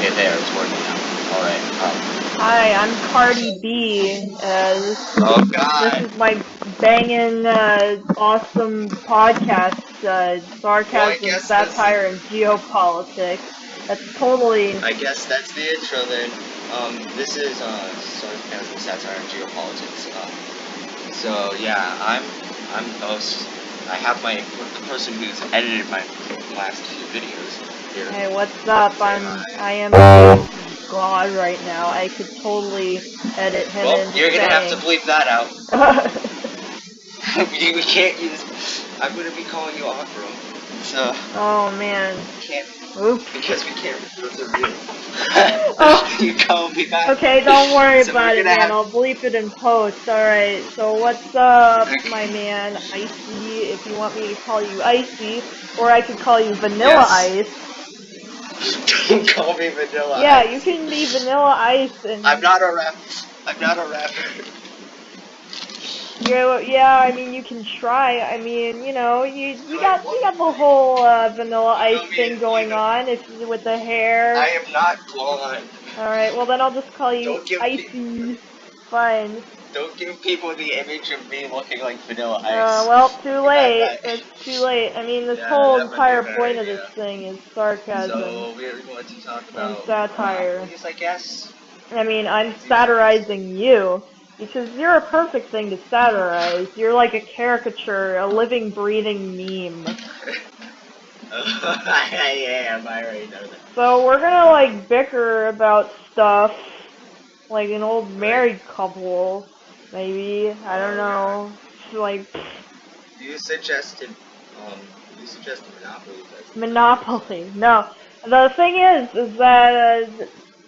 Okay, there, it's working now. Alright, Hi, I'm Cardi B. oh This god! is my banging, awesome podcast, Well, I Sarcasm, guess this, Satire, and Geopolitics. That's totally... I guess that's the intro then. This is, Sarcasm, Satire, and Geopolitics. So, yeah, I'm the host. I have the person who's edited my last few videos here. Hey, what's up? Say hi. I am God right now. I could totally edit him Well, into you're gonna have to saying... bleep that out. We can't use, I'm gonna be calling you Akram. So, Oh, man. can't, Oops. because we can't refer to real. Oh. You call me back. Okay, don't worry So about we're it, gonna man. have, I'll bleep it in post. Alright, so what's up, my man? Icy, if you want me to call you Icy, or I could call you Vanilla yes. Ice. Don't call me Vanilla Yeah, Ice. you can be Vanilla Ice and... I'm not a rapper. I'm not a rapper. Yeah, I mean, you can try. I mean, you know, you got the whole Vanilla Ice thing going on with the hair. I am not blonde. Alright, well then I'll just call you Don't give Icy. Fine. Don't give people the image of me looking like Vanilla Ice. Well, too late. It's too late. I mean, this whole that might be a entire better point of idea. this thing is sarcasm So we're going to talk and about satire. movies, I guess. I mean, I'm satirizing you because you're a perfect thing to satirize. You're like a caricature, a living, breathing meme. I am. I already know that. So we're gonna like bicker about stuff like an old married couple, maybe. I don't know. Like. You suggested Monopoly. Monopoly. No. The thing is that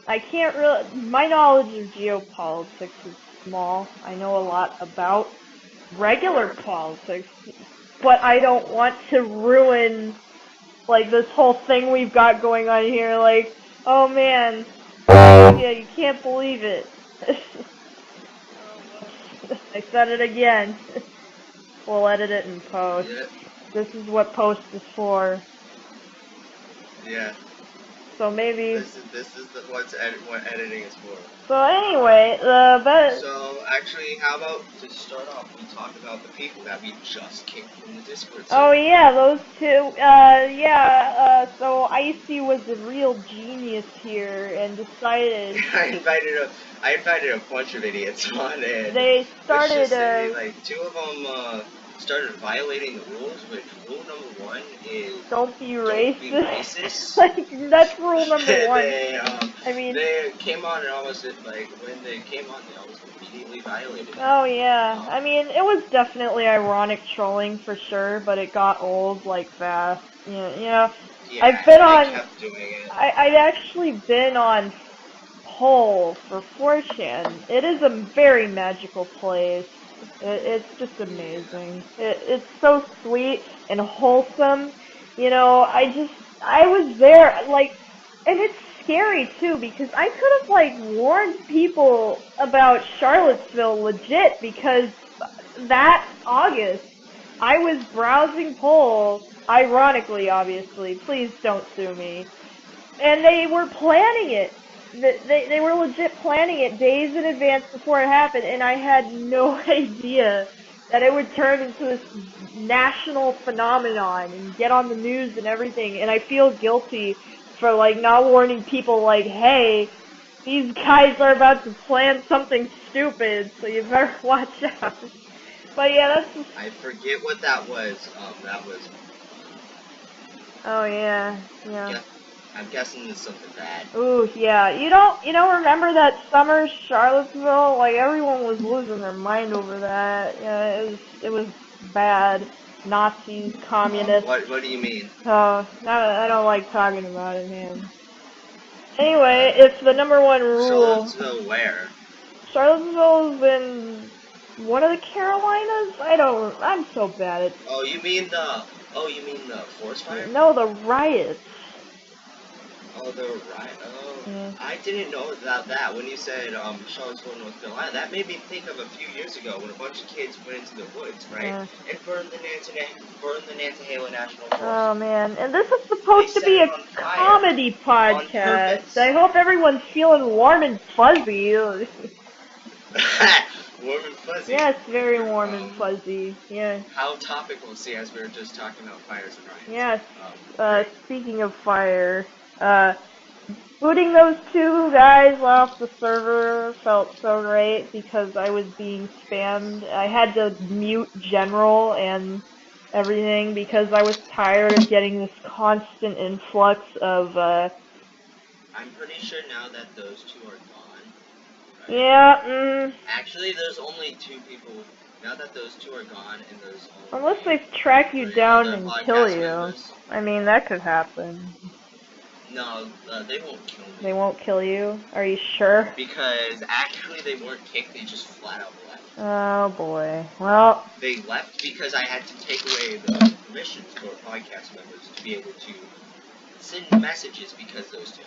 I can't really. My knowledge of geopolitics is small. I know a lot about regular politics, but I don't want to ruin like this whole thing we've got going on here. Like, oh man, yeah, you can't believe it. I said it again. We'll edit it in post. Yeah. This is what post is for. Yeah. So maybe. This is what editing is for. So anyway, So actually, how about to start off, we talk about the people that we just kicked from the Discord server. Oh yeah, those two. So Icy was a real genius here and decided. I invited a bunch of idiots on, and They started. let's just say, like, two of them started violating the rules. Which rule number one is don't be racist. Like, that's rule number one. I mean, they came on and almost when they came on, they almost immediately violated. Oh yeah, I mean, it was definitely ironic trolling for sure, but it got old like fast. You know. Yeah, I've been on. Kept doing it. I've actually been on poll for 4chan. It is a very magical place. It's just amazing. It's so sweet and wholesome. You know, I was there, like, and it's scary too because I could have, like, warned people about Charlottesville legit because that August I was browsing polls, ironically, obviously, please don't sue me, and they were planning it. They were legit planning it days in advance before it happened, and I had no idea that it would turn into this national phenomenon and get on the news and everything, and I feel guilty for, like, not warning people, like, hey, these guys are about to plan something stupid, so you better watch out. But yeah, that's just... I forget what that was. That was... Oh yeah. I'm guessing it's something bad. Ooh, yeah. You don't remember that summer Charlottesville? Like, everyone was losing their mind over that. Yeah, it was bad. Nazis, communists. What do you mean? I don't like talking about it, man. Anyway, it's the number one rule. Charlottesville where? Charlottesville's in one of the Carolinas? I'm so bad at... You mean the forest fire? No, the riots. Oh, the riot. Oh, Yeah. I didn't know about that. When you said Charlottesville, North Carolina, that made me think of a few years ago when a bunch of kids went into the woods, right, and burned the Nantahala National Forest. Oh man, and this is They supposed to set be it a on fire comedy on podcast. purpose. I hope everyone's feeling warm and fuzzy. Warm and fuzzy. Yes, very warm and fuzzy. Yeah. How topical, see, as we were just talking about fires and riots. Yes. Speaking of fire, booting those two guys off the server felt so great because I was being spammed. I had to mute general and everything because I was tired of getting this constant influx of, I'm pretty sure now that those two are gone. Right? Yeah, Actually, there's only two people. Now that those two are gone, and there's only unless they track you down other and podcast kill you. members. I mean, that could happen. No, they won't kill me. They won't kill you? Are you sure? Because actually they weren't kicked, they just flat out left. Oh boy. Well. They left because I had to take away the permissions for podcast members to be able to send messages because those two.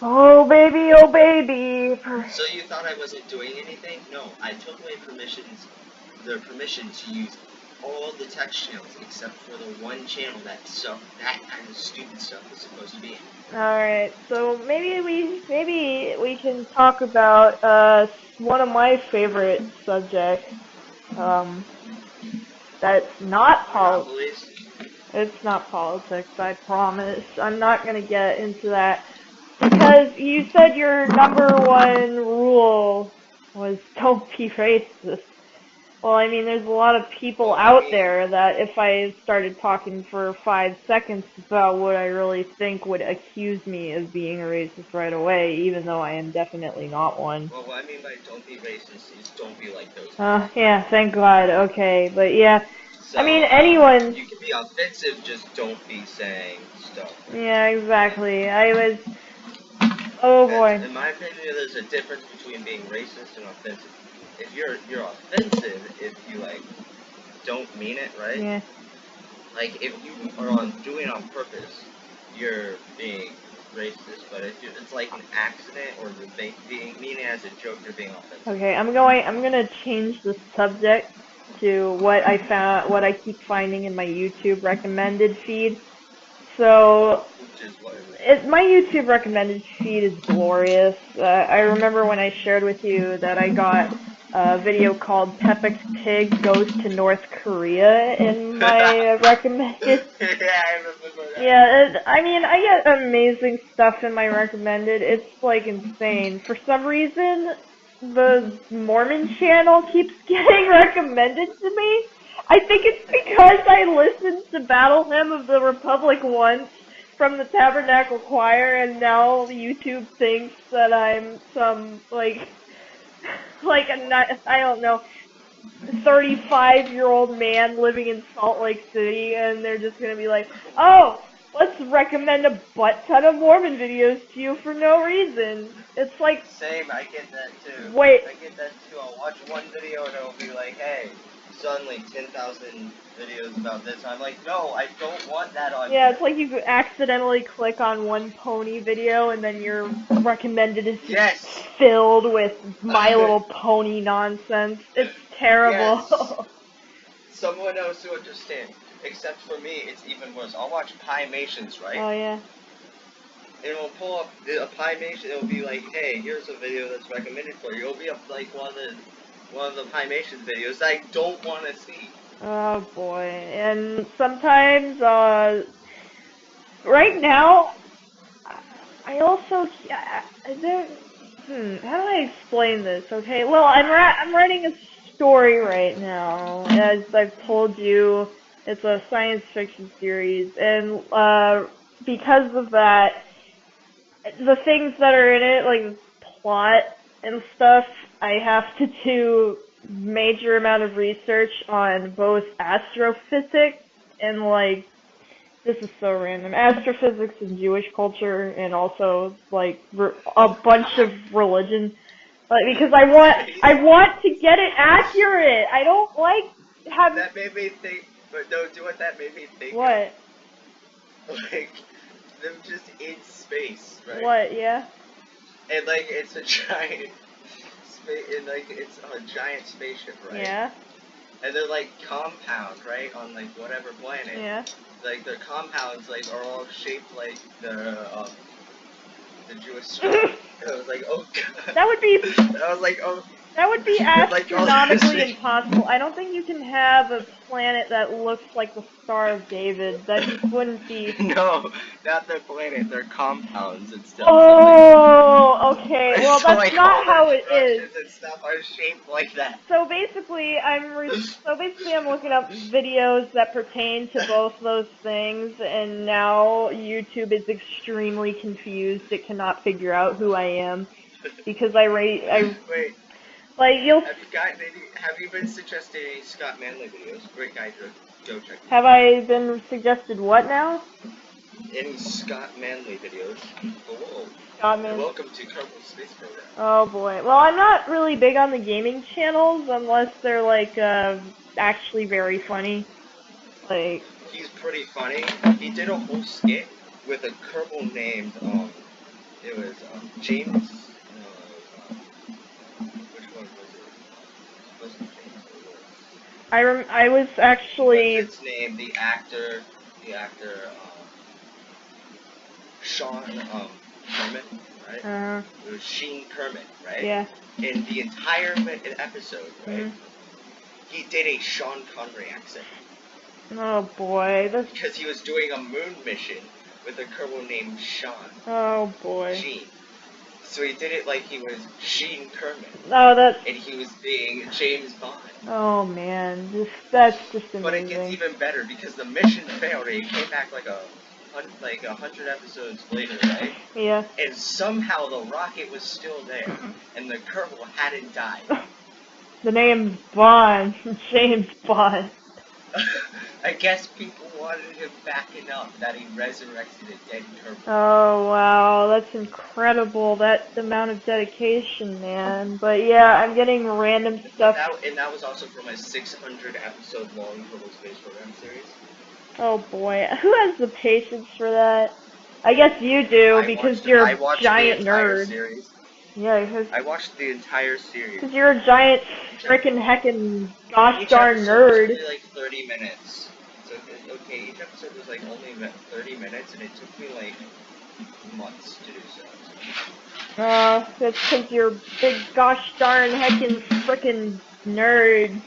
Oh baby, oh baby. So you thought I wasn't doing anything? No, I took away their permission to use all the text channels except for the one channel that kind of stupid stuff was supposed to be in. Alright, so maybe we can talk about one of my favorite subjects. That's not politics. It's not politics, I promise. I'm not gonna get into that. Because you said your #1 rule was don't be racist. Well, I mean, there's a lot of people out there that if I started talking for 5 seconds about what I really think would accuse me of being a racist right away, even though I am definitely not one. Well, what I mean by don't be racist is don't be like those. Yeah, thank God, okay, but yeah. So, I mean, anyone... You can be offensive, just don't be saying stuff. Yeah, exactly. Oh boy. In my opinion, there's a difference between being racist and offensive. If you're offensive if you don't mean it, right? Yeah. Like if you are doing it on purpose, you're being racist. But if it's like an accident or you're meaning it as a joke, you're being offensive. Okay, I'm gonna change the subject to what I keep finding in my YouTube recommended feed. So, my YouTube recommended feed is glorious. I remember when I shared with you that I got a video called Pepic's Pig Goes to North Korea in my recommended. Yeah, I remember that. Yeah, I mean, I get amazing stuff in my recommended. It's, like, insane. For some reason, the Mormon channel keeps getting recommended to me. I think it's because I listened to Battle Hymn of the Republic once from the Tabernacle Choir, and now YouTube thinks that I'm some, I don't know, 35-year-old man living in Salt Lake City, and they're just gonna be like, oh, let's recommend a butt ton of Mormon videos to you for no reason. It's like... Same, I get that too. Wait. I get that too. I'll watch one video and it'll be like, hey, suddenly 10,000 videos about this. I'm like, no, I don't want that on Yeah, it's like you accidentally click on one pony video and then your recommended is filled with My Little Pony nonsense. It's terrible. Yes. Someone else to understand. Except for me, it's even worse. I'll watch Piemations, right? Oh, yeah. And it'll pull up a Piemation, it'll be like, hey, here's a video that's recommended for you. It'll be up like one of the Piemations videos that I don't want to see. Oh boy, and sometimes, right now, I also, how do I explain this, okay? Well, I'm writing a story right now, as I've told you, it's a science fiction series, and, because of that, the things that are in it, like plot and stuff, I have to do major amount of research on both astrophysics and this is so random, astrophysics and Jewish culture, and also a bunch of religion, because I want to get it accurate. I don't like having. That made me think, but no, do what that made me think. What? them just in space, right? What? Yeah. And like it's a giant and like it's a giant spaceship, right? Yeah. And they're like compounds, right, on like whatever planet. Yeah. Like their compounds like are all shaped like the Jewish star. And I was like, oh god. That would be. I was like, oh. That would be Like, astronomically impossible. I don't think you can have a planet that looks like the Star of David. That just wouldn't be. No, not their planet. Their compounds and stuff. Oh, okay. Well, so, that's like, not all how their it is. structures and stuff are shaped like that. So basically, I'm looking up videos that pertain to both those things, and now YouTube is extremely confused. It cannot figure out who I am because Wait. like you'll. Have you been suggested any Scott Manley videos? Great guy, go check. Have I been suggested what now? Any Scott Manley videos? Hello. Scott Manley. Welcome to Kerbal Space Program. Oh boy. Well, I'm not really big on the gaming channels unless they're like actually very funny. Like. He's pretty funny. He did a whole skit with a Kerbal named it was James. Which one was it? It wasn't James. It was. I was actually. What's its name? The actor, Sean Kermit, right? It was Sheen Kermit, right? Yeah. In the entire episode, right? He did a Sean Connery accent. Oh boy, that's. Because he was doing a moon mission with a Kerbal named Sean. Oh boy. Sheen. So he did it like he was Sheen Kermit. Oh, that's. And he was being James Bond. Oh man, that's just amazing. But it gets even better because the mission failed. It came back like 100 episodes later, right? Yeah. And somehow the rocket was still there, and the Kerbal hadn't died. The name's Bond, James Bond. I guess people wanted him back enough that he resurrected a dead Kerbal. Oh wow, that's incredible. That amount of dedication, man. But yeah, I'm getting random stuff. And that was also from a 600 episode long Kerbal Space Program series. Oh boy, who has the patience for that? I guess you do because you're a giant nerd. Series. Yeah, I watched the entire series. Because you're a giant frickin' heckin' gosh darn nerd. Each episode was only like 30 minutes. So, okay, each episode was like only 30 minutes, and it took me like months to do so. That's because you're a big gosh darn heckin' frickin' nerd.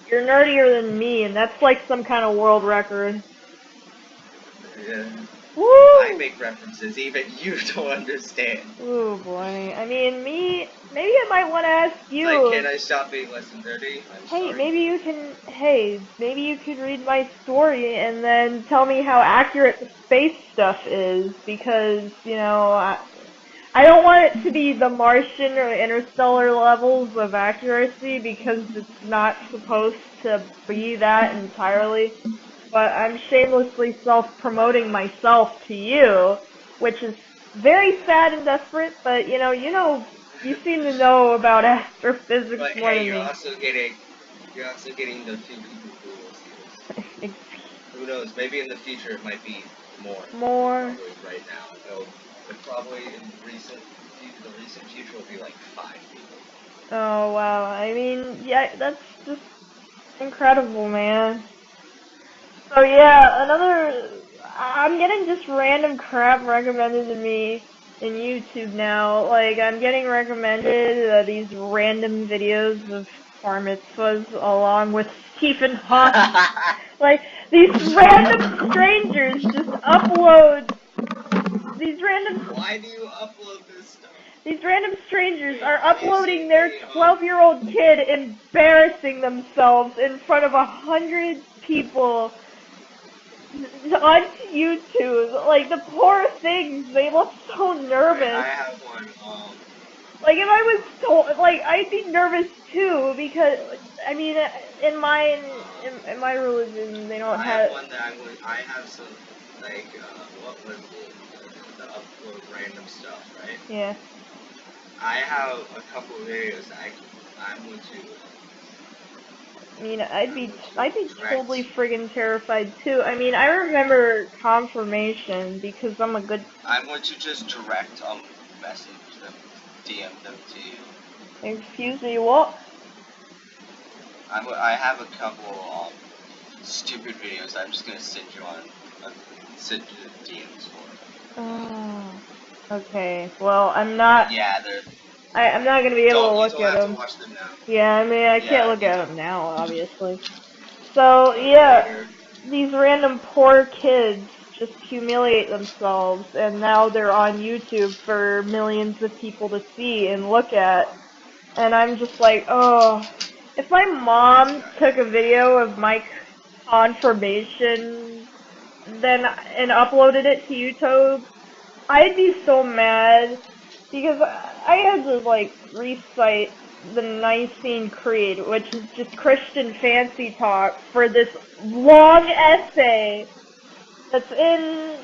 You're nerdier than me, and that's like some kind of world record. Yeah. Woo! I make references even you don't understand. Oh boy. I mean, maybe I might want to ask you. Like, can I stop being less than 30? I'm sorry. Maybe you could read my story and then tell me how accurate the space stuff is, because, you know, I don't want it to be the Martian or interstellar levels of accuracy, because it's not supposed to be that entirely. But I'm shamelessly self-promoting myself to you, which is very sad and desperate, but you you seem to know about astrophysics but more hey, than you're me. also getting the few people who will see this. Who knows, maybe in the future it might be more. Probably right now. But probably in the recent future will be like 5 people. Oh wow, I mean, yeah, that's just incredible, man. So yeah, I'm getting just random crap recommended to me in YouTube now. Like, I'm getting recommended these random videos of bar mitzvahs along with Stephen Hawking. Like, these random strangers just upload these random... Why do you upload this stuff? These random strangers are uploading their 12-year-old kid embarrassing themselves in front of 100 people on YouTube. Like, the poor things, they look so nervous. I have one, Like, if I was told, like, I'd be nervous too, because, I mean, in my religion, they don't have... I have some, like, what was it? The upload random stuff, right? Yeah. I have a couple of videos that I'm going to I mean, I'd be Direct. totally friggin' terrified too. I mean, I remember confirmation because I'm a good. I'm going to just direct message them, DM them to you. Excuse me, what? I have a couple stupid videos. I'm just gonna send you send you the DMs for. Oh, okay. Well, I'm not. Yeah, they're. I'm not gonna be able to You look don't at have them. to watch them now. Yeah, I mean, I can't Yeah, look you at don't. them now, obviously. So, yeah, Later. these random poor kids just humiliate themselves, and now they're on YouTube for millions of people to see and look at. And I'm just like, oh, if my mom took a video of my confirmation then and uploaded it to YouTube, I'd be so mad because I had to like recite the Nicene Creed, which is just Christian fancy talk, for this long essay that's in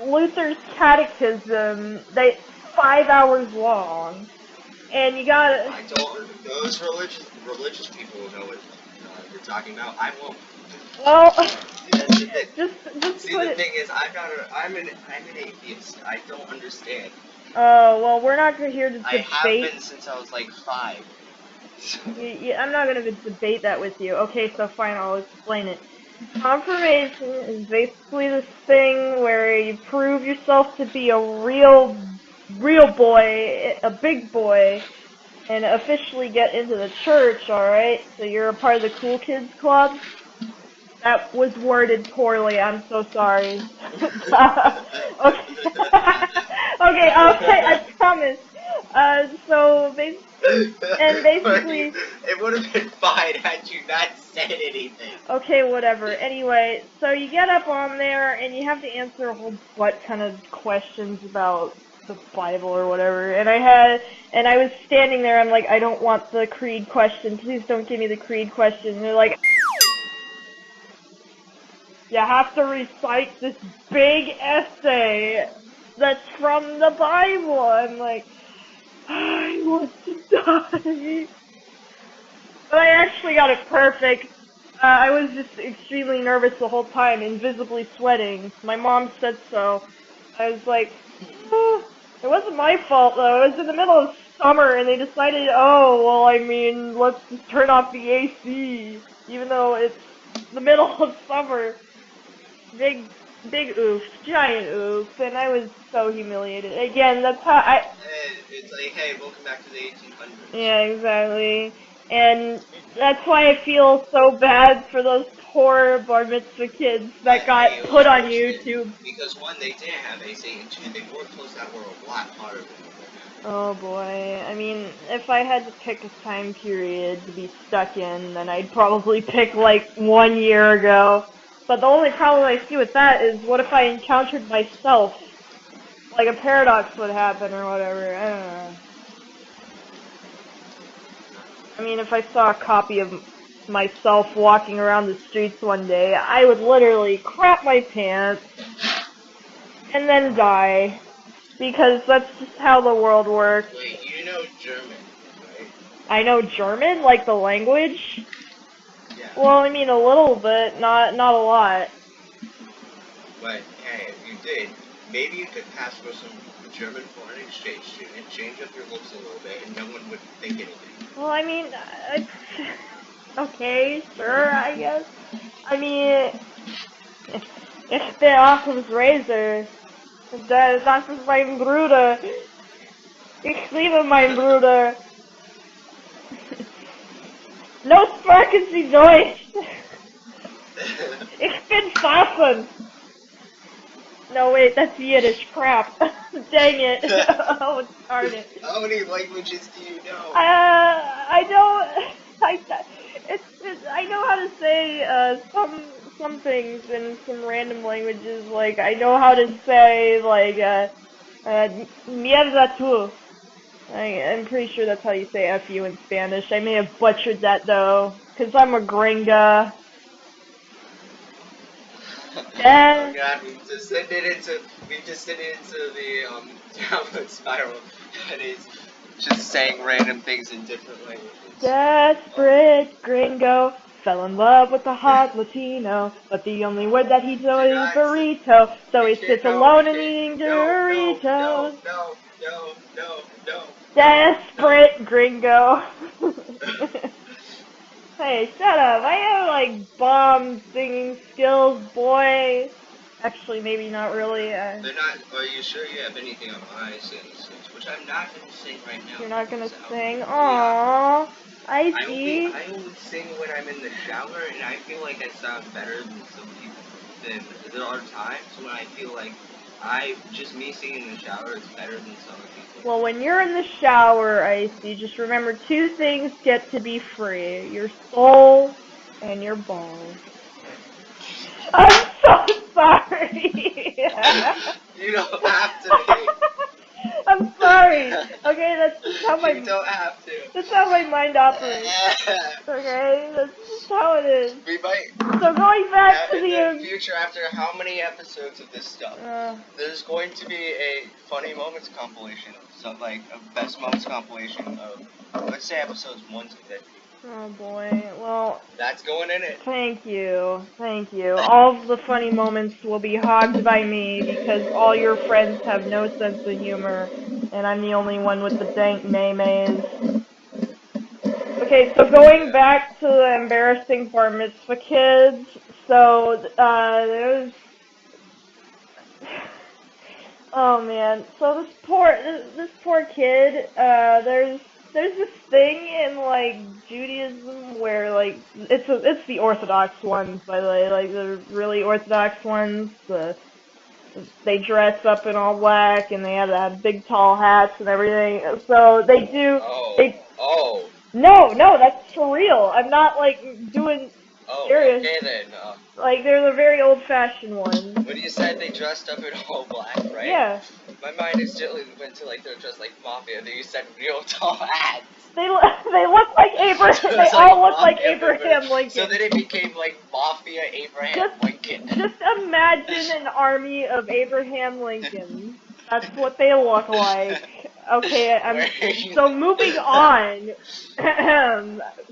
Luther's Catechism that's 5 hours long. And you gotta. I don't. Those religious people know what you're talking about. I won't. Well, That's the thing. just See, put the it. thing is, I'm an atheist. I don't understand. Oh, well, we're not here to I have debate. been since I was like 5. I'm not gonna debate that with you. Okay, so fine, I'll explain it. Confirmation is basically this thing where you prove yourself to be a real boy, a big boy, and officially get into the church, alright? So you're a part of the cool kids club? That was worded poorly, I'm so sorry. Okay. Okay, I promise. So basically, it would have been fine had you not said anything. okay, whatever. Anyway, so you get up on there and you have to answer a whole butt ton of questions about the Bible or whatever. And I was standing there, I'm like, I don't want the creed question. Please don't give me the creed question. And they're like, you have to recite this big essay that's from the Bible. I'm like, I want to die. But I actually got it perfect. I was just extremely nervous the whole time, invisibly sweating. My mom said so. I was like, it wasn't my fault though. It was in the middle of summer and they decided, oh, well, I mean, let's just turn off the AC. Even though it's the middle of summer. Big oof. Giant oof. And I was so humiliated. Again, that's how It's like, hey, welcome back to the 1800s. Yeah, exactly. And that's why I feel so bad for those poor bar mitzvah kids that got Hey, put on understand. YouTube. Because one, they didn't have AC, and two, they were close that were a lot hotter than they Oh boy. I mean, if I had to pick a time period to be stuck in, then I'd probably pick like 1 year ago. But the only problem I see with that is what if I encountered myself? Like a paradox would happen or whatever. I don't know. I mean, if I saw a copy of myself walking around the streets one day, I would literally crap my pants and then die. Because that's just how the world works. Wait, you know German, right? I know German, like the language. Yeah. Well, I mean a little bit, not a lot. But, hey, if you did, maybe you could pass for some German foreign exchange student, change up your looks a little bit, and no one would think anything. Well, I mean, okay, sure, I guess. I mean, ich bin Occam's razor. Das ist mein Bruder. Ich liebe meinen Bruder. No sprechen Sie Deutsch. Ich bin Fassen. No, wait, that's Yiddish. Crap. Dang it. Oh, darn it. How many languages do you know? I don't. I know how to say some things in some random languages. Like I know how to say like mierda tú. I'm pretty sure that's how you say F you in Spanish. I may have butchered that though, cause I'm a gringa. Oh Yeah. god, we've descended into the downward spiral. That is just saying random things in different languages. Desperate gringo. Fell in love with a hot Latino, but the only word that he knows is not- burrito. So he we sits can't- alone we and can't- eating no, Doritos. no. Desperate gringo. Hey, shut up. I have like bomb singing skills, boy. Actually, maybe not really. They're not. Are you sure you have anything on my singing skills? Which I'm not going to sing right now. You're not gonna So, sing? yeah. Aww. I see. I only sing when I'm in the shower, and I feel like I sound better than some people. Then there are times when I feel like just me singing in the shower is better than some other people. Well, when you're in the shower, Icy, just remember two things get to be free. Your soul and your balls. I'm so sorry. You don't have to be. I'm sorry. Okay, that's just how You don't have to. that's how my mind operates. Okay, that's just how it is. We might. So going back to In the future, after how many episodes of this stuff, there's going to be a funny moments compilation, some like a best moments compilation of, let's say, episodes 1 to 50. Oh boy, well, That's going in it. thank you. All of the funny moments will be hogged by me because all your friends have no sense of humor, and I'm the only one with the dank maymays. Okay, so going back to the embarrassing bar mitzvah kids, so there's oh man, so this poor kid, there's this thing in like Judaism where like it's the Orthodox ones, by the way, like the really Orthodox ones. They dress up in all black and they have big tall hats and everything. So they do. No, that's for real. I'm not like doing serious. Okay then. Like they're the very old-fashioned ones. When you said they dressed up in all black, right? Yeah. My mind instantly went to like they're dressed like mafia. Then you said real tall hats. They look like Abraham. They all look like Abraham Lincoln. So then it became like Mafia Abraham Lincoln. Just imagine an army of Abraham Lincolns. That's what they look like. Okay, so moving on.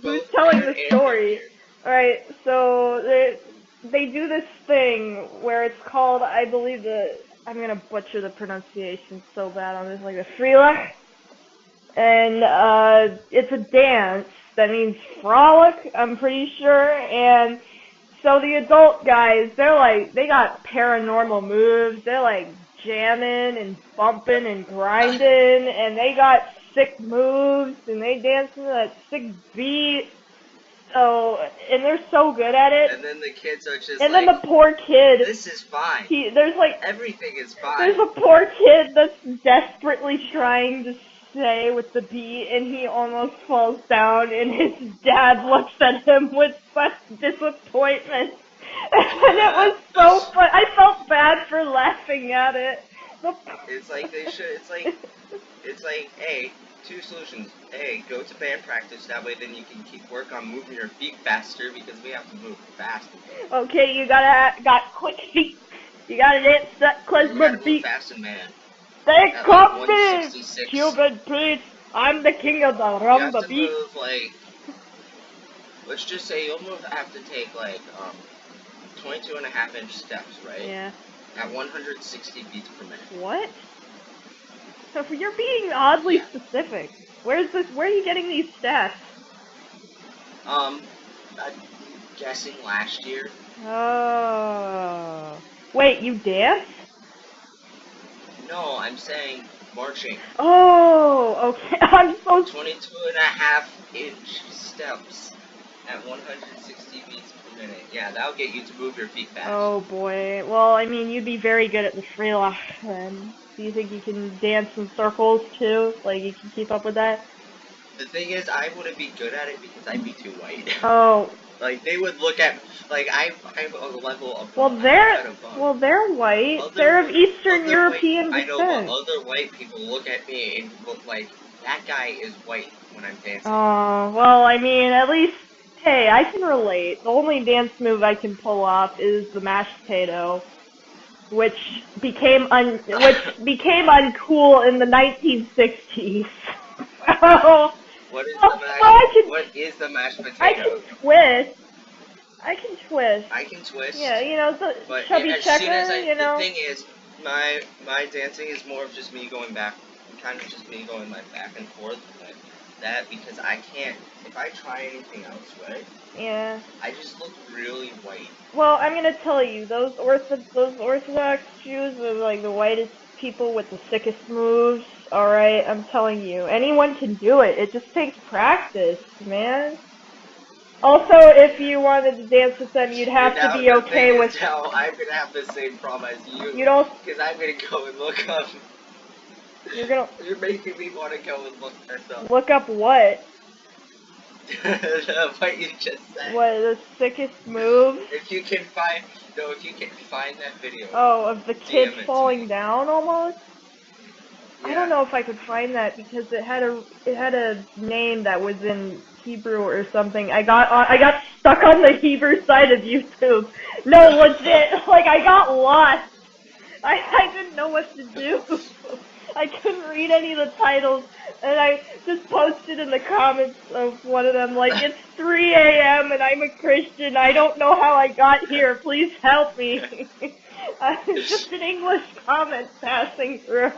Who's telling the story? Alright, so they do this thing where it's called, I believe I'm gonna butcher the pronunciation so bad on this, like the Frilach. And it's a dance that means frolic, I'm pretty sure. And so the adult guys, they got paranormal moves. They're like jamming and bumping and grinding, and they got sick moves, and they dance to that sick beat. So, and they're so good at it. And then the kids are just and then the poor kid. This is fine. Everything is fine. There's a poor kid that's desperately trying to stay with the beat, and he almost falls down, and his dad looks at him with such disappointment. And it was so fun. I felt bad for laughing at it. It's like they should. It's like, hey, two solutions. A, go to band practice. That way, then you can keep work on moving your feet faster because we have to move fast. Okay, you got quick feet. You gotta dance that klezmer beat. Fast, man. They caught me, Cupid, please. I'm the king of the rumba beat. Move, like, let's just say you'll have to take like 22.5-inch steps, right? Yeah. At 160 beats per minute. What? So you're being oddly specific. Where are you getting these stats? I'm guessing last year. Oh. Wait, you dance? No, I'm saying marching. Oh, okay. I'm so 22.5-inch steps at 160 beats per minute. Yeah, that'll get you to move your feet fast. Oh boy. Well, I mean, you'd be very good at the Frilach then. Do you think you can dance in circles too? Like, you can keep up with that? The thing is, I wouldn't be good at it because I'd be too white. Oh. Like, they would look at, like, I'm a level of... Well, they're white. They're of Eastern European descent. I know, but other white people look at me and look like, that guy is white when I'm dancing. Oh, well, I mean, at least, hey, I can relate. The only dance move I can pull off is the mashed potato, which became uncool in the 1960s. What is the mashed potato? I can twist, I can twist. I can twist. Yeah, you know, the But chubby as checker, soon as you know. the thing is, my dancing is more of just me going back, kind of just me going like back and forth like that because I can't. If I try anything else, right? Yeah. I just look really white. Well, I'm gonna tell you, those Orthodox Jews are like the whitest people with the sickest moves. All right, I'm telling you, anyone can do it. It just takes practice, man. Also, if you wanted to dance with them, you'd have to Now be the okay thing with. is now I'm gonna have the same problem as you. You don't. Because I'm gonna go and look up. You're gonna. You're making me want to go and look this up. Look up what? What you just said. What, the sickest move? If you can find, no, if you can find that video. Oh, of the kid DM it to falling me. down almost? Yeah. I don't know if I could find that because it had a name that was in Hebrew or something. I got stuck on the Hebrew side of YouTube. No, legit, like I got lost. I didn't know what to do. I couldn't read any of the titles, and I just posted in the comments of one of them, like, it's 3 a.m. and I'm a Christian. I don't know how I got here. Please help me. It's just an English comment passing through.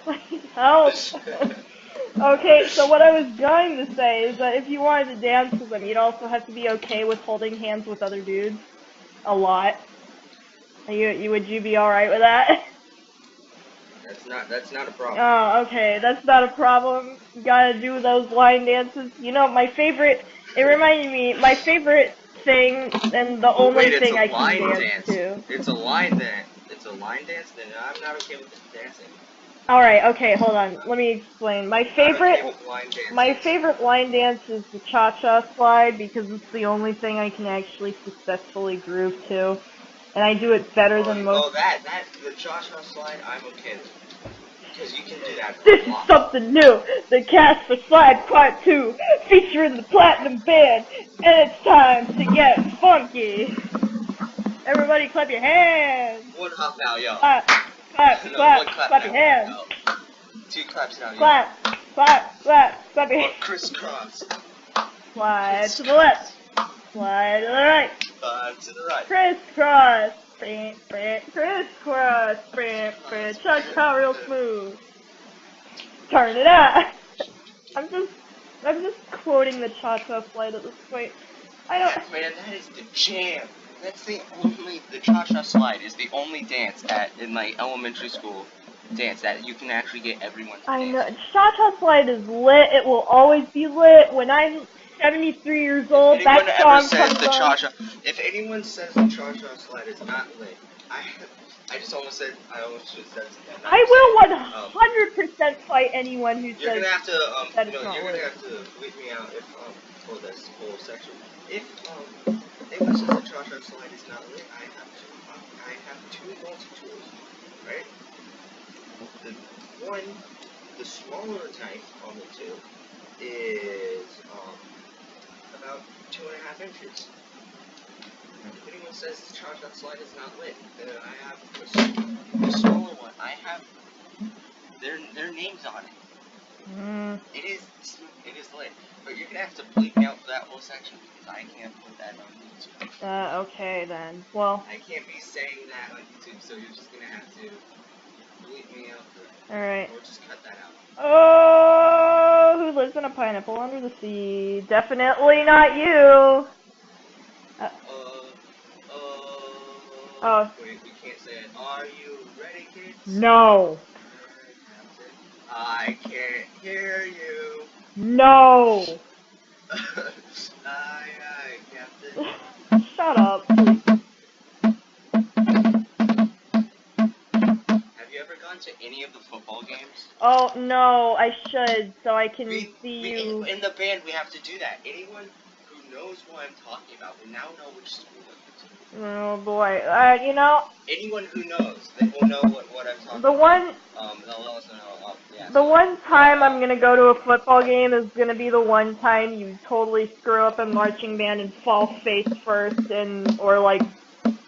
Like, help. Okay, so what I was going to say is that if you wanted to dance with them, you'd also have to be okay with holding hands with other dudes. A lot. Would you be alright with that? That's not a problem. Oh, okay, that's not a problem. You gotta do those line dances. You know, my favorite, it reminded me, my favorite thing, and the only wait, thing I it's a line can dance. to. It's a line dance. It's a line dance, then I'm not okay with this dancing. Alright, okay, hold on. Let me explain. My favorite line dance is the cha-cha slide because it's the only thing I can actually successfully groove to. And I do it better than most. Oh, the cha-cha slide, I'm okay with. Because you can do that. This is something new. The Cast for Slide Part 2, featuring the Platinum Band, and it's time to get funky. Everybody clap your hands. One hop now, yo. Clap, clap, No, clap, one clap clap now. your hands. No. Two claps now, yo. Clap, clap, clap, clap your Or hands. crisscross. Slide to the left. Slide to the right. To the right. Crisscross. Crisscross. Cha-cha real smooth. Turn it up. I'm just quoting the cha-cha slide at this point. I don't. Man, that is the jam. That's the cha-cha slide is the only dance in like elementary school dance that you can actually get everyone to dance. I know. Cha-cha slide is lit. It will always be lit. When I'm 73 years old, that song comes on. If anyone says the cha-cha slide is not lit, I almost should have said that. I will 100% fight anyone who you're says gonna have to, that it's not you're lit. gonna have to bleep me out if, for this whole section. If, anyone says the cha-cha slide is not lit, I have two multi-tools, right? The smaller type on the two is, about 2.5 inches. If anyone says the cha-cha slide is not lit, then I have the smaller one. I have their names on it. It is lit. But you're gonna have to bleep me out for that whole section because I can't put that on YouTube. Okay then. Well. I can't be saying that on YouTube, so you're just gonna have to bleep me out for that. Alright. Or just cut that out. Oh, who lives in a pineapple under the sea? Definitely not you. Oh. Wait, we can't say it. Are you ready, kids? No. I can't hear you. No. Aye, Captain. Shut up, please. Have you ever gone to any of the football games? Oh, no, I should, so I can see you. In the band, we have to do that. Anyone who knows what I'm talking about will now know which school I'm to. Oh, boy. You know. Anyone who knows, they will know what I'm talking about. They'll also know. Yeah. The one time I'm gonna go to a football game is gonna be the one time you totally screw up a marching band and fall face first or like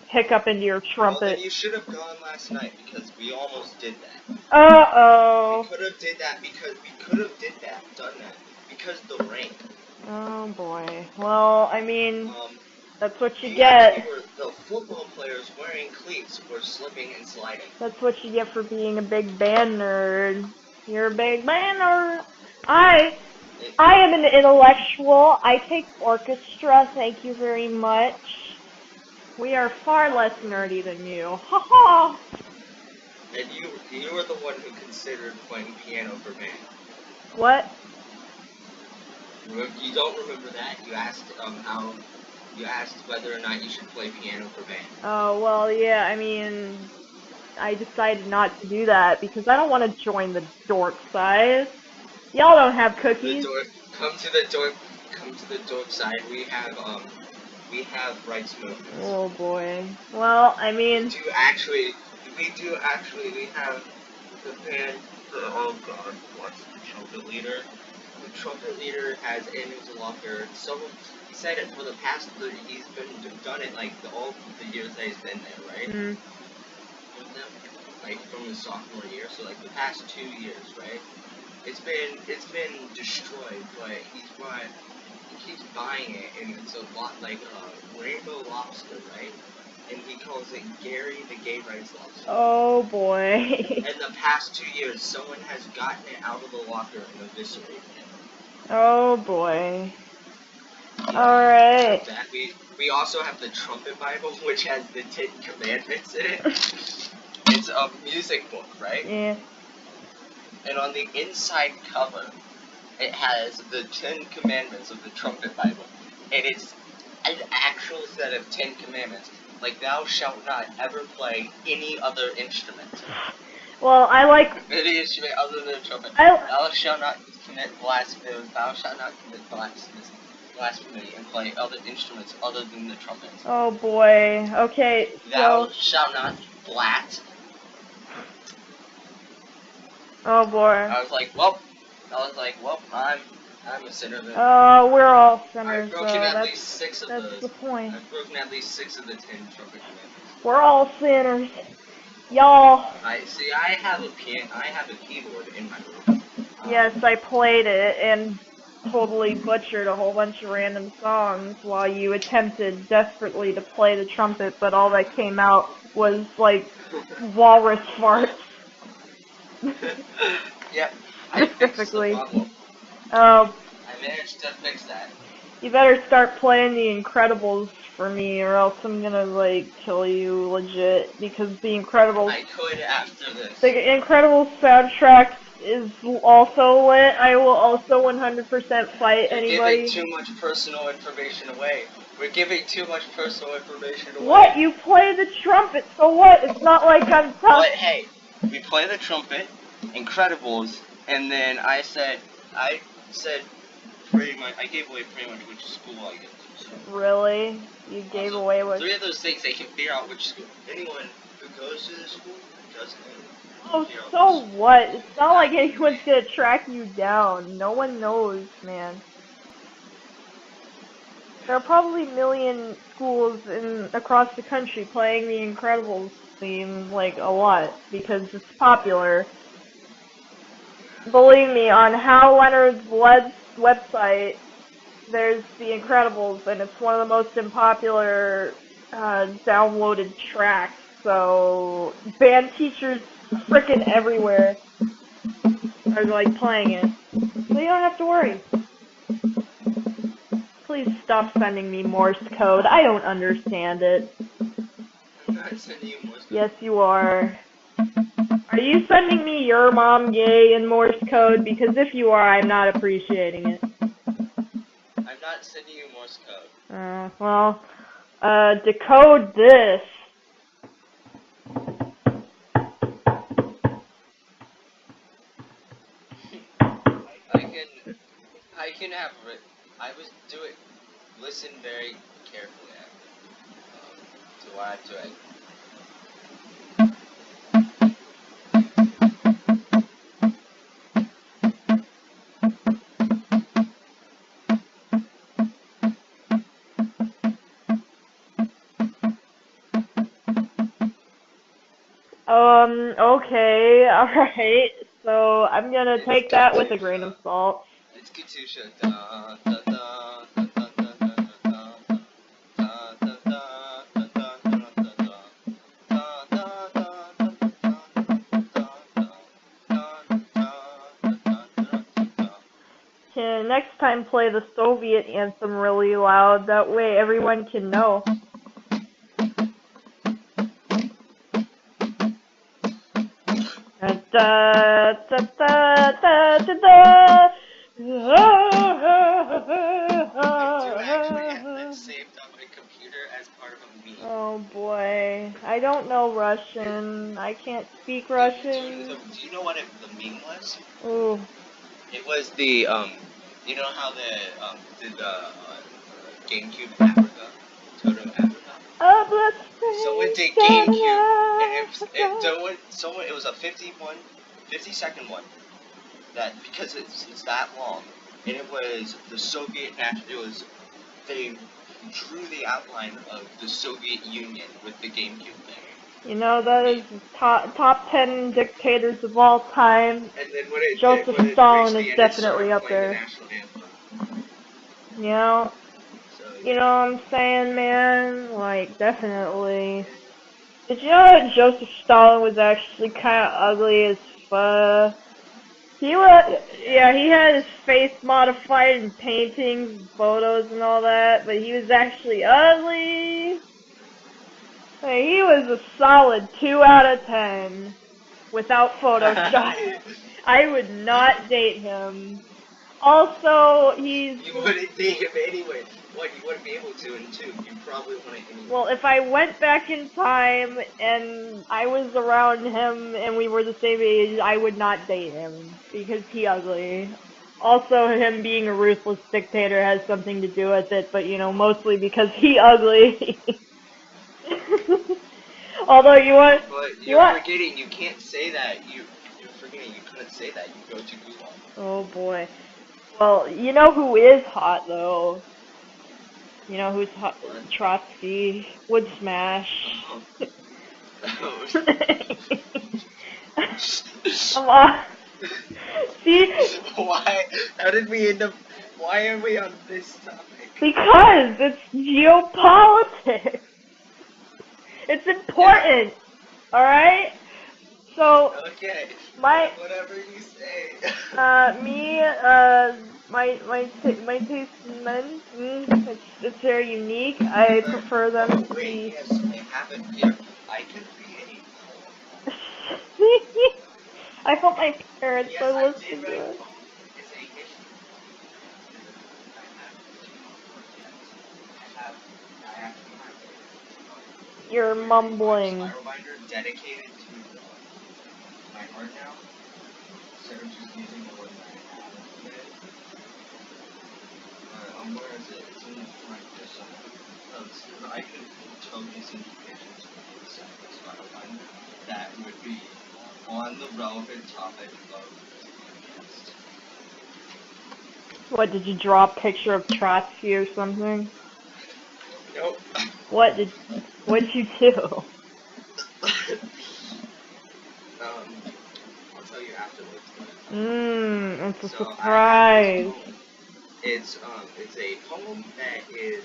hiccup into your trumpet. Well, then you should have gone last night because we almost did that. Uh-oh. We could have done that because the rain. Oh boy. Well, I mean. That's what you The get. the football players wearing cleats were slipping and sliding. That's what you get for being a big band nerd. You're a big band nerd. I am an intellectual. I take orchestra, thank you very much. We are far less nerdy than you. Ha ha! And you were the one who considered playing piano for band. What? You don't remember that? You asked whether or not you should play piano for band. Oh, well, yeah, I mean, I decided not to do that because I don't want to join the dork side. Y'all don't have cookies. Come to the dork side. We have rights movements. Oh boy. Well, I mean, we do actually we have the band. Oh god, what's the trumpet leader? The trumpet leader has in his locker. He said it for the past 30. He's done it like all the years that he's been there, right? With them, like from his sophomore year. So like the past 2 years, right? It's been destroyed, but he keeps buying it, and it's a lot like rainbow lobster, right? And he calls it Gary the Gay Rights Lobster. Oh boy. In the past 2 years, someone has gotten it out of the locker and eviscerated it. Oh boy. Yeah, Alright. We also have the Trumpet Bible, which has the 10 Commandments in it. It's a music book, right? Yeah. And on the inside cover, it has the 10 Commandments of the Trumpet Bible. And it's an actual set of 10 Commandments. Like, thou shalt not ever play any other instrument. Well, I like Any instrument other than the trumpet. Thou shalt not commit blasphemy. Thou shalt not commit blasphemy and play other instruments other than the trumpet. Oh boy. Okay. Thou shalt not blat. Oh boy. I was like, well, I'm a sinner then. Oh, we're all sinners. I've broken at least 6 of that's those. the point. I've broken at least 6 of the 10 trumpet commandments. We're all sinners. Y'all. I have a keyboard in my room. Yes, I played it and totally butchered a whole bunch of random songs while you attempted desperately to play the trumpet, but all that came out was like walrus farts. Yep. Specifically. I managed to fix that. You better start playing The Incredibles for me, or else I'm gonna like kill you legit. Because The Incredibles. I could after this. The Incredibles soundtrack is also lit. I will also 100% fight anybody. You're giving too much personal information away. We're giving too much personal information away. What? You play the trumpet, so what? It's not like I'm tough. But hey, we play the trumpet, Incredibles, and then I said pretty much, I gave away pretty much which school I go to. So. Really? You gave away what? 3 of those things, they can figure out which school. Anyone who goes to the school doesn't know. Oh, so what? It's not like anyone's gonna track you down. No one knows, man. There are probably a million schools across the country playing the Incredibles theme, like, a lot, because it's popular. Believe me, on Hal Leonard's website, there's The Incredibles, and it's one of the most unpopular downloaded tracks, so band teachers frickin' everywhere are, like, playing it. So you don't have to worry. Please stop sending me Morse code. I don't understand it. I'm not sending you Morse code. Yes, you are. Are you sending me your mom gay in Morse code? Because if you are, I'm not appreciating it. I'm not sending you Morse code. Well, decode this. I can have it. I was doing. Listen very carefully to what I'm doing. Okay, alright. So, I'm gonna take that with a grain of salt. It's Katusha. Da, da, da, da, da, da, da, da, da, next time play the Soviet anthem really loud. That way everyone can know. Da, da, da, da, da, da. I do actually have that saved on my computer as part of a meme. Oh boy, I don't know Russian. I can't speak Russian. Do you know what the meme was? Ooh. It was the you know how the GameCube in Africa, Toto Africa. Someone did GameCube, and it was a 50-second one. That because it's that long, and it was the Soviet national. They drew the outline of the Soviet Union with the GameCube thing. You know, that is top 10 dictators of all time. And then when it Joseph Stalin is definitely up there. You know? You know what I'm saying, man? Like, definitely. Did you know that Joseph Stalin was actually kind of ugly as fuck? He had his face modified in paintings, photos, and all that, but he was actually ugly. Like, he was a solid 2 out of 10 without Photoshop. I would not date him. Also, You wouldn't date him anyway. What, you wouldn't be able to, and two, you probably wouldn't anyway. Well, if I went back in time and I was around him and we were the same age, I would not date him because he ugly. Also, him being a ruthless dictator has something to do with it, but you know, mostly because he ugly. Although But you're forgetting, you can't say that. You're forgetting, you couldn't say that. You go to Google. Oh boy. Well, you know who is hot though? You know who's hot? Trotsky would smash. Come on. See? Why? How did we end up? Why are we on this topic? Because it's geopolitics. It's important. All right. So. Okay. Whatever you say. My taste in men, it's very unique. I prefer them to be. Yes, I have it here. I can create. I hope my parents are listening to it. You're mumbling. Dedicated to my art now, instead of just using the one that I have today. Where is it? It's in the front there somewhere. I could totally see the pictures of the separate spiral binder that would be on the relevant topic of this podcast. What, did you draw a picture of Trotsky or something? Nope. What'd you do? I'll tell you afterwards. It's a surprise. It's a poem that is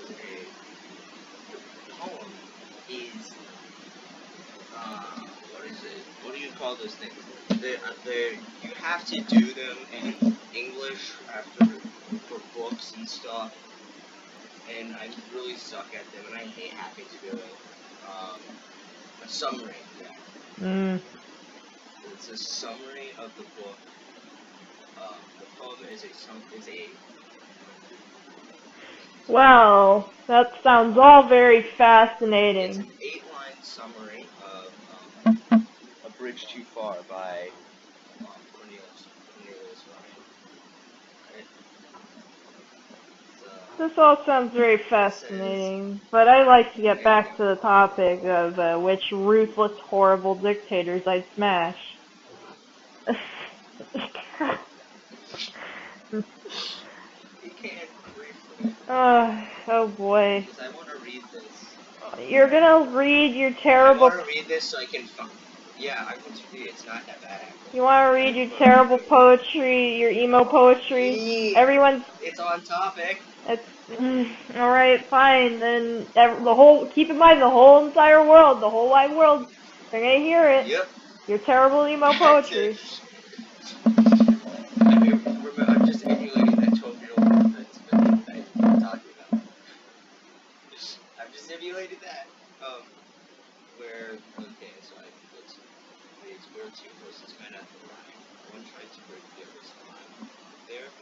what is it? What do you call those things? You have to do them in English for books and stuff, and I really suck at them, and I hate having to do it. A summary. Yeah. It's a summary of the book. The poem is a. Wow, that sounds all very fascinating. It's an 8-line summary of A Bridge Too Far by Cornelius Ryan. This all sounds very fascinating, but I'd like to get back to the topic of which ruthless, horrible dictators I'd smash. Oh boy. I want to read this. You're gonna read your terrible. I want to read this so I can. Yeah, I want to read it. It's not that bad. You want to read your terrible poetry, your emo poetry? Everyone's. It's on topic. It's all right, fine. Then keep in mind the whole entire world, the whole wide world, they're gonna hear it. Yep. Your terrible emo poetry. I'm just emulating that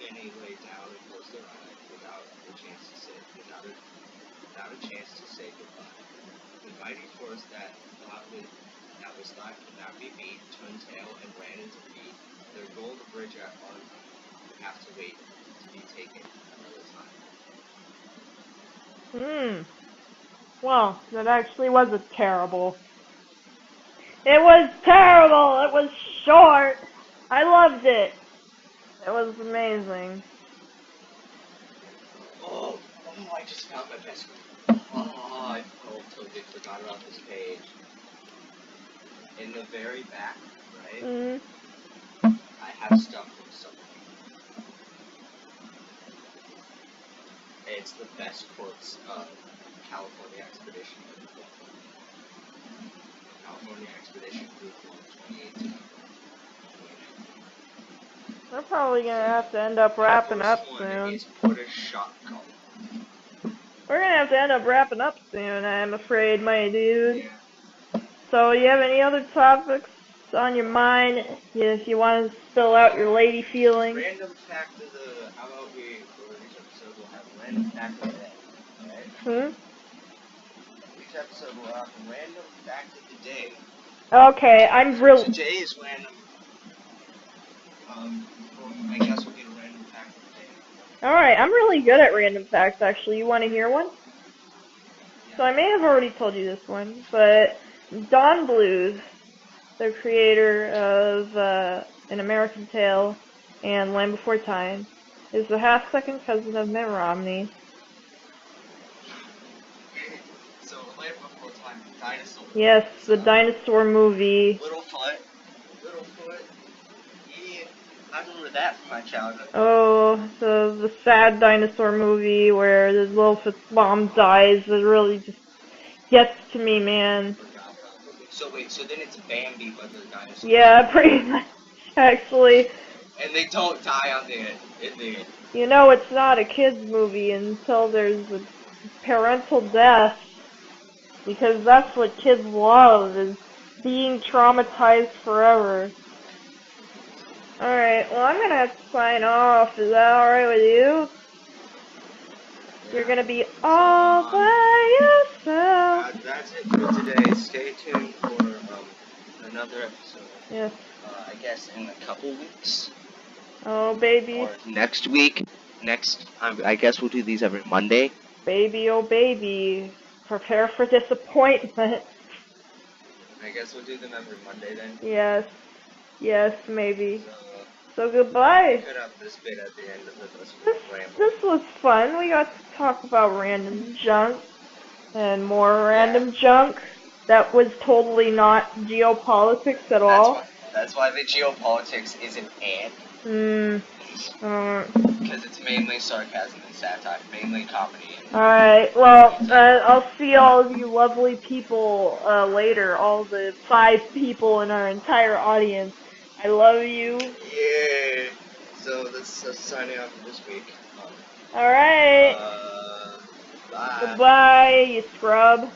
many lay down and close their eyes without a chance to say goodbye. The mighty force that was thought could not be beat turned tail and ran into feet. Their goal to bridge at one would have to wait to be taken another time. Well, that actually wasn't terrible. It was terrible! It was short! I loved it! It was amazing. Oh, I just found my best one. Oh, I totally forgot about this page. In the very back, right? I have stuff from somewhere. It's the best quotes of California Expedition. California Expedition Group 1, 2018. We're probably gonna have to end up wrapping up soon. We're gonna have to end up wrapping up soon, I'm afraid, my dude. Yeah. So, you have any other topics on your mind? If you want to spill out your lady feelings? Random fact of the. How about we, for each episode, we'll have a random fact of the day. Alright? Each episode will have a random fact of the day. Okay, I'm really. Today is random. I guess we'll get a random fact of the day. Alright, I'm really good at random facts, actually. You want to hear one? Yeah. So I may have already told you this one, but Don Bluth, the creator of An American Tail and Land Before Time, is the half-second cousin of Mitt Romney. So, Land Before Time, dinosaur. Yes, the dinosaur movie. Littlefoot. Yeah, I remember that from my childhood. Oh, the sad dinosaur movie where the Littlefoot's mom dies. It really just gets to me, man. So then it's Bambi, but the dinosaur. Yeah, pretty much, actually. And they don't die on the end. You know, it's not a kid's movie until there's a parental death. Because that's what kids love, is being traumatized forever. Alright, well, I'm gonna have to sign off. Is that alright with you? You're gonna be all by yourself. That's it for today. Stay tuned for another episode. Yes. I guess in a couple weeks. Oh, baby. Or next week. I guess we'll do these every Monday. Baby, oh baby. Prepare for disappointment. I guess we'll do them every Monday then. Yes. Yes, maybe. So goodbye. Cut out this bit at the end of this ramble. This was fun. We got to talk about random junk and more random junk that was totally not geopolitics at all. That's why the geopolitics isn't an. Because it's mainly sarcasm and satire, mainly comedy. Alright, well, I'll see all of you lovely people later, all the 5 people in our entire audience. I love you. Yeah. So that's signing off for this week. Alright. Bye. Goodbye, you scrub.